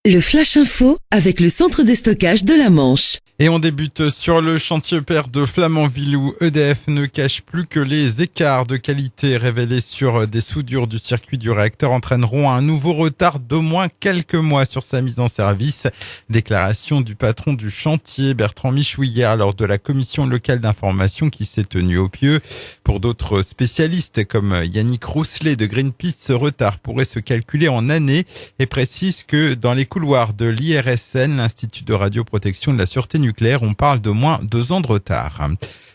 Le Flash Info avec le centre de stockage de la Manche. Et on débute sur le chantier EPR de Flamanville où EDF ne cache plus que les écarts de qualité révélés sur des soudures du circuit du réacteur entraîneront un nouveau retard d'au moins quelques mois sur sa mise en service. Déclaration du patron du chantier, Bertrand Michou, hier lors de la commission locale d'information qui s'est tenue au Pieux. Pour d'autres spécialistes comme Yannick Rousselet de Greenpeace, ce retard pourrait se calculer en années et précise que dans les couloirs de l'IRSN, l'Institut de radioprotection de la sûreté nucléaire, on parle d'au moins 2 ans de retard.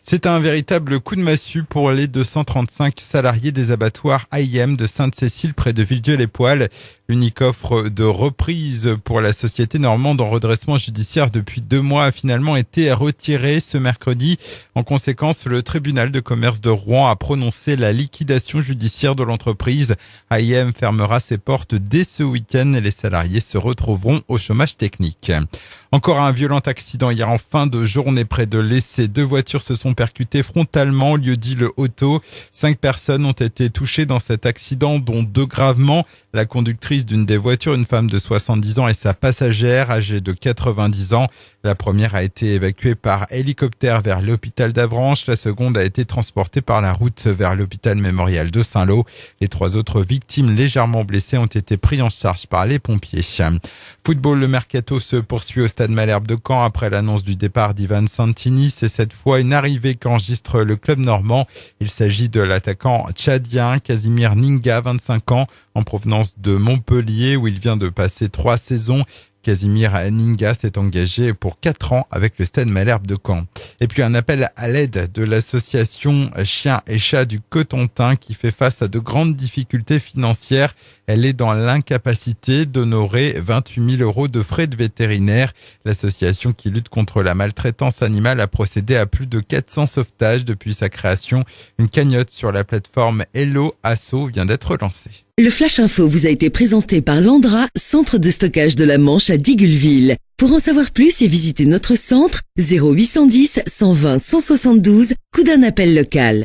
C'est un véritable coup de massue pour les 235 salariés des abattoirs AIM de Sainte-Cécile près de Villedieu-les-Poêles. L'unique offre de reprise pour la société normande en redressement judiciaire depuis 2 mois a finalement été retirée ce mercredi. En conséquence, le tribunal de commerce de Rouen a prononcé la liquidation judiciaire de l'entreprise. AIM fermera ses portes dès ce week-end et les salariés se retrouveront au chômage technique. Encore un violent accident hier en fin de journée près de l'Essai. 2 voitures se sont percutées frontalement au lieu-dit le Hotot. 5 personnes ont été touchées dans cet accident, dont 2 gravement. La conductrice d'une des voitures, une femme de 70 ans, et sa passagère âgée de 90 ans. La première a été évacuée par hélicoptère vers l'hôpital d'Avranches. La seconde a été transportée par la route vers l'hôpital mémorial de Saint-Lô. Les 3 autres victimes légèrement blessées ont été prises en charge par les pompiers. Football, le mercato se poursuit au Stade Malherbe de Caen après l'annonce du départ d'Ivan Santini. C'est cette fois une arrivée qu'enregistre le club normand. Il s'agit de l'attaquant tchadien Casimir Ninga, 25 ans, en provenance de Montpellier où il vient de passer 3 saisons. Casimir Ninga s'est engagé pour 4 ans avec le Stade Malherbe de Caen. Et puis un appel à l'aide de l'association Chiens et Chats du Cotentin qui fait face à de grandes difficultés financières. Elle est dans l'incapacité d'honorer 28 000 € de frais de vétérinaire. L'association qui lutte contre la maltraitance animale a procédé à plus de 400 sauvetages depuis sa création. Une cagnotte sur la plateforme Hello Asso vient d'être lancée. Le Flash Info vous a été présenté par Landra, centre de stockage de la Manche à Digoulville. Pour en savoir plus et visiter notre centre, 0810 120 172, coup d'un appel local.